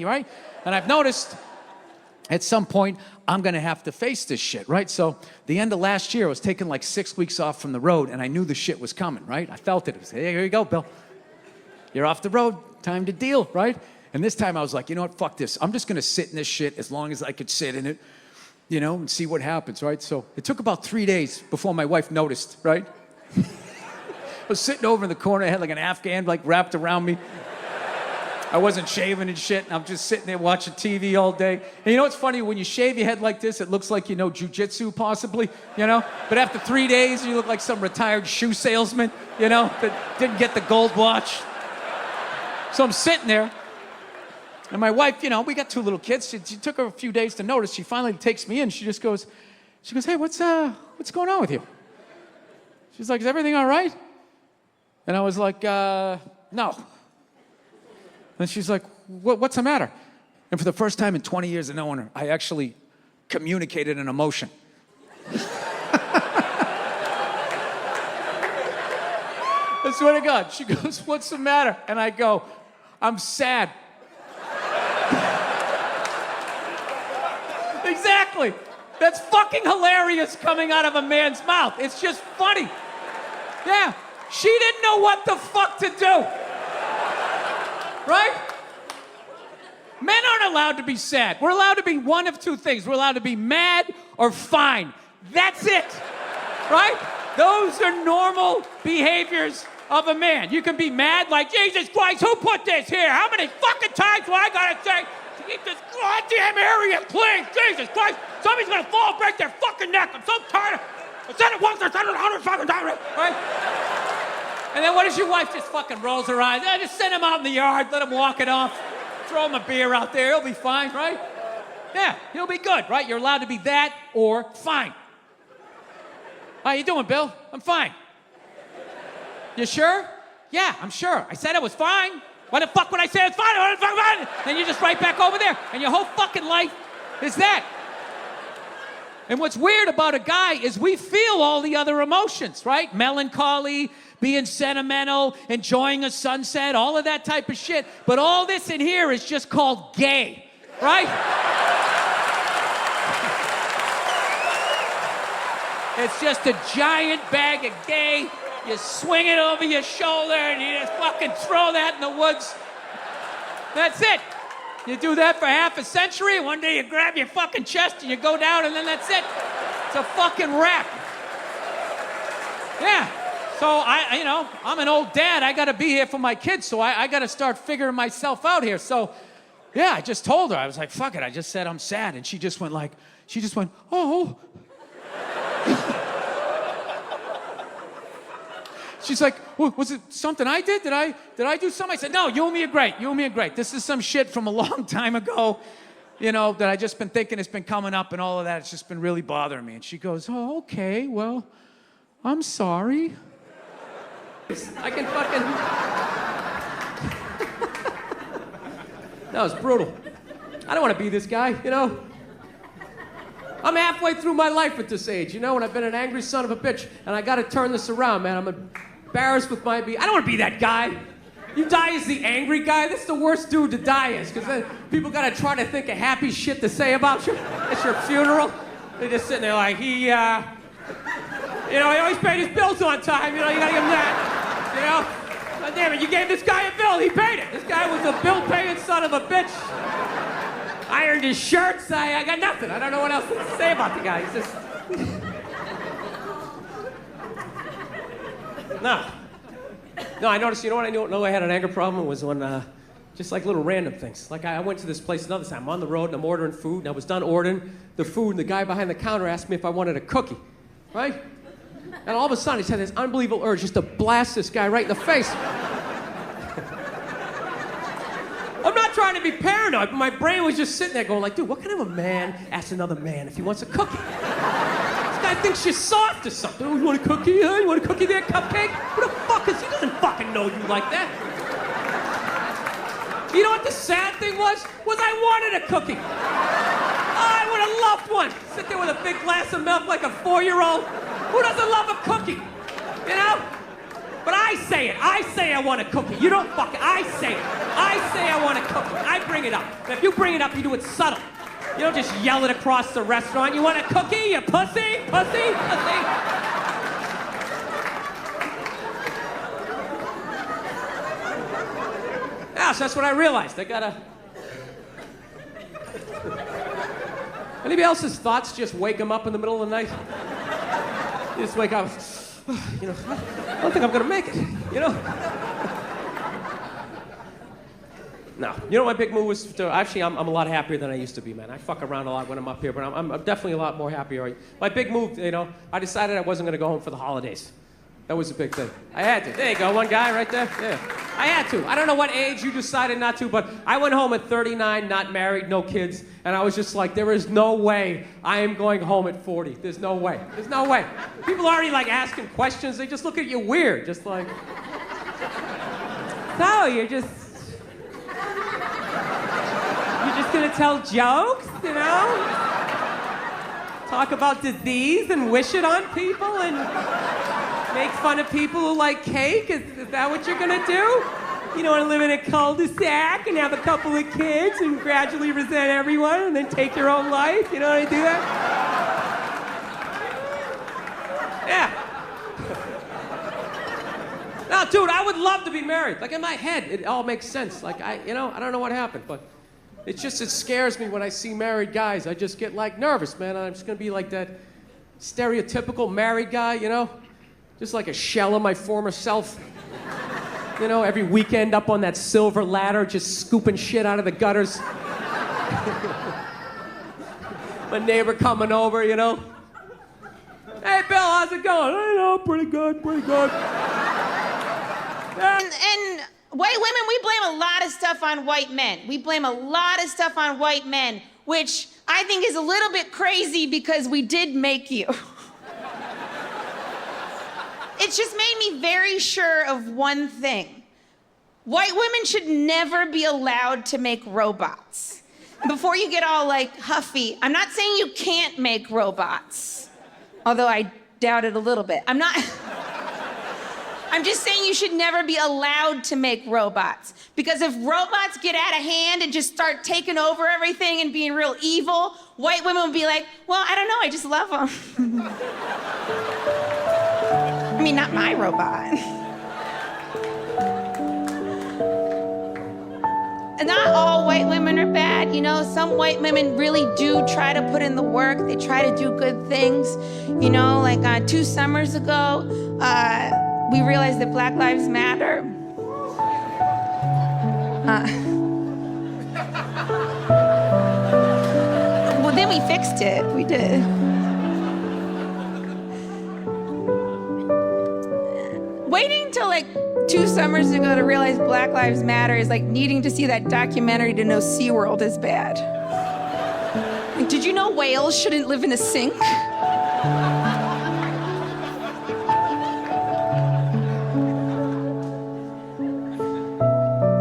right? And I've noticed at some point, I'm gonna have to face this shit, right? So the end of last year, I was taking like 6 weeks off from the road, and I knew the shit was coming, right? I felt it. I was like, hey, here you go, Bill. You're off the road, time to deal, right? And this time I was like, you know what, fuck this. I'm just gonna sit in this shit as long as I could sit in it, you know, and see what happens, right? So it took about 3 days before my wife noticed, right? I was sitting over in the corner, I had like an Afghan like wrapped around me. I wasn't shaving and shit, and I'm just sitting there watching TV all day. And you know what's funny? When you shave your head like this, it looks like you know jujitsu possibly, you know? But after 3 days, you look like some retired shoe salesman, you know, that didn't get the gold watch. So I'm sitting there, and my wife, you know, we got 2 little kids. She took her a few days to notice. She finally takes me in. She goes, hey, what's going on with you? She's like, is everything all right? And I was like, no. And she's like, what's the matter? And for the first time in 20 years of knowing her, I actually communicated an emotion. I swear to God. She goes, what's the matter? And I go, I'm sad. Exactly. That's fucking hilarious coming out of a man's mouth. It's just funny. Yeah. She didn't know what the fuck to do. Right? Men aren't allowed to be sad. We're allowed to be one of 2 things. We're allowed to be mad or fine. That's it. Right? Those are normal behaviors of a man. You can be mad like, Jesus Christ, who put this here? How many fucking times do I gotta say, keep this goddamn area clean? Jesus Christ, somebody's gonna fall and break their fucking neck. I'm so tired of, I said it once, I said it 100 fucking times, right? And then what does your wife just fucking rolls her eyes? Just send him out in the yard, let him walk it off, throw him a beer out there, he'll be fine, right? Yeah, he'll be good, right? You're allowed to be that or fine. How you doing, Bill? I'm fine. You sure? Yeah, I'm sure. I said it was fine. Why the fuck would I say it's fine? Then you're just right back over there. And your whole fucking life is that. And what's weird about a guy is we feel all the other emotions, right? Melancholy, being sentimental, enjoying a sunset, all of that type of shit. But all this in here is just called gay, right? It's just a giant bag of gay. You swing it over your shoulder and you just fucking throw that in the woods. That's it. You do that for half a century, one day you grab your fucking chest and you go down and then that's it. It's a fucking wrap. Yeah. So I'm an old dad. I gotta be here for my kids, so I gotta start figuring myself out here. So, yeah, I just told her. I was like, fuck it. I just said I'm sad. And she just went, oh. She's like, was it something I did? Did I do something? I said, no, you and me are great. You and me are great. This is some shit from a long time ago, you know, that I just been thinking it's been coming up and all of that. It's just been really bothering me. And she goes, oh, okay, well, I'm sorry. I can fucking... That was brutal. I don't want to be this guy, you know? I'm halfway through my life at this age, you know, and I've been an angry son of a bitch, and I got to turn this around, man. I'm embarrassed with my... I don't want to be that guy. You die as the angry guy, that's the worst dude to die as, because then people got to try to think of happy shit to say about you at your funeral. They're just sitting there like, he always paid his bills on time, you know, you got to give him that, you know? But damn it, you gave this guy a bill, he paid it. This guy was a bill-paying son of a bitch. Ironed his shirts, I got nothing. I don't know what else to say about the guy. He's just... No, I noticed, you know what I know I had an anger problem was when, just like little random things. Like I went to this place another time. I'm on the road and I'm ordering food, and I was done ordering the food, and the guy behind the counter asked me if I wanted a cookie, right? And all of a sudden, he had this unbelievable urge just to blast this guy right in the face. I'm not trying to be paranoid, but my brain was just sitting there going like, dude, what kind of a man asks another man if he wants a cookie? This guy thinks you're soft or something. Oh, you want a cookie? Huh? You want a cookie there, cupcake? Who the fuck is he? Doesn't fucking know you like that. You know what the sad thing was? I wanted a cookie. I would have loved one. Sit there with a big glass of milk like a 4-year-old. Who doesn't love a cookie? You know? But I say it. I say I want a cookie. You don't fucking. I say it. I say I want a cookie. I bring it up. And if you bring it up, you do it subtle. You don't just yell it across the restaurant. You want a cookie, you pussy? Pussy? Pussy? Yeah, so that's what I realized. I gotta... Anybody else's thoughts just wake them up in the middle of the night? You just wake up, you know, I don't think I'm gonna make it, you know? No. You know, my big move was to, actually, I'm a lot happier than I used to be, man. I fuck around a lot when I'm up here, but I'm definitely a lot more happier. My big move, you know, I decided I wasn't gonna go home for the holidays. That was a big thing. I had to. There you go, one guy right there. Yeah. I had to. I don't know what age you decided not to, but I went home at 39, not married, no kids, and I was just like, there is no way I am going home at 40. There's no way. There's no way. People are already like asking questions. They just look at you weird, just like, so you're just gonna tell jokes, you know? Talk about disease and wish it on people and make fun of people who like cake? Is that what you're gonna do? You don't wanna live in a cul-de-sac and have a couple of kids and gradually resent everyone and then take your own life? You know how to do that? Yeah. No, dude, I would love to be married. Like in my head, it all makes sense. Like I don't know what happened, but it scares me when I see married guys. I just get like nervous, man. I'm just gonna be like that stereotypical married guy, you know? Just like a shell of my former self. You know, every weekend up on that silver ladder, just scooping shit out of the gutters. My neighbor coming over, you know? Hey, Bill, how's it going? I know, pretty good, pretty good. And white women, we blame a lot of stuff on white men. We blame a lot of stuff on white men, which I think is a little bit crazy because we did make you. It's just made me very sure of one thing. White women should never be allowed to make robots. Before you get all like huffy, I'm not saying you can't make robots, although I doubt it a little bit. I'm just saying you should never be allowed to make robots. Because if robots get out of hand and just start taking over everything and being real evil, white women will be like, well, I don't know, I just love them. I mean, not my robot. And not all white women are bad, you know? Some white women really do try to put in the work. They try to do good things. You know, like 2 summers ago, we realized that Black Lives Matter. Well, then we fixed it. We did. Waiting till like 2 summers ago to realize Black Lives Matter is like needing to see that documentary to know SeaWorld is bad. Like, did you know whales shouldn't live in a sink?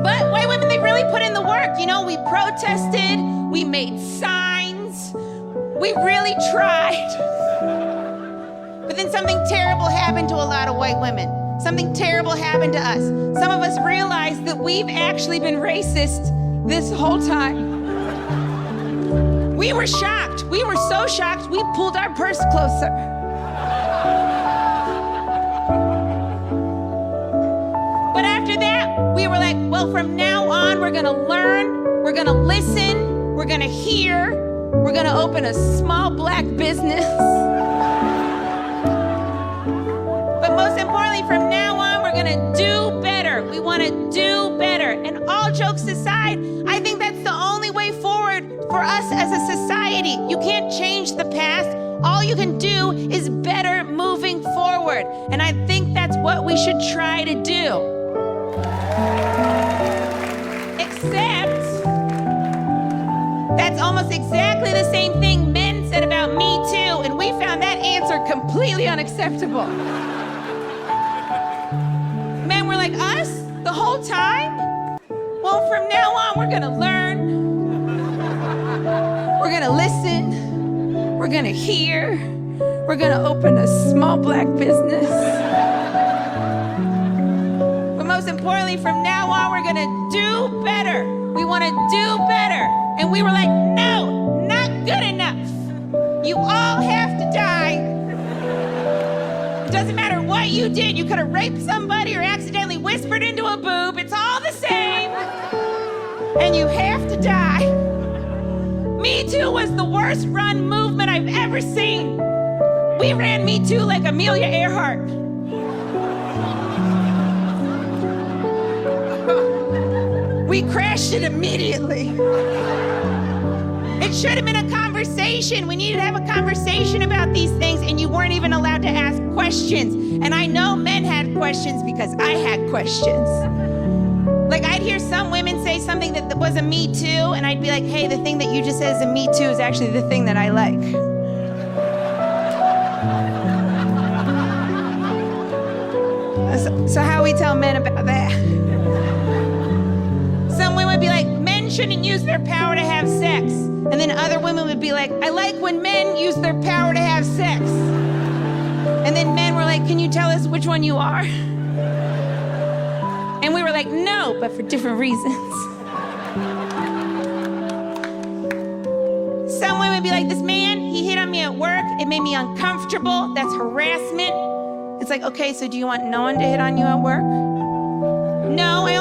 But white women, they really put in the work. You know, we protested, we made signs, we really tried. But then something terrible happened to a lot of white women. Something terrible happened to us. Some of us realized that we've actually been racist this whole time. We were shocked. We were so shocked, we pulled our purse closer. But after that, we were like, well, from now on, we're gonna learn, we're gonna listen, we're gonna hear, we're gonna open a small Black business. But most importantly, from now on, we're gonna do better. We wanna do better. And all jokes aside, I think that's the only way forward for us as a society. You can't change the past. All you can do is better moving forward. And I think that's what we should try to do. Except, that's almost exactly the same thing men said about MeToo, and we found that answer completely unacceptable. Men were like, us? The whole time? Well, from now on, we're gonna learn. We're gonna listen. We're gonna hear. We're gonna open a small Black business. poorly. From now on, we're gonna do better. We wanna do better. And we were like, no, not good enough. You all have to die. It doesn't matter what you did. You could have raped somebody or accidentally whispered into a boob. It's all the same. And you have to die. Me Too was the worst run movement I've ever seen. We ran Me Too like Amelia Earhart. We crashed it immediately. It should have been a conversation. We needed to have a conversation about these things, and you weren't even allowed to ask questions. And I know men had questions because I had questions. Like, I'd hear some women say something that was a Me Too, and I'd be like, hey, the thing that you just said is a Me Too is actually the thing that I like. So how we tell men about that? Some women would be like, men shouldn't use their power to have sex. And then other women would be like, I like when men use their power to have sex. And then men were like, can you tell us which one you are? And we were like, no, but for different reasons. Some women would be like, this man, he hit on me at work. It made me uncomfortable. That's harassment. It's like, okay, so do you want no one to hit on you at work? No, I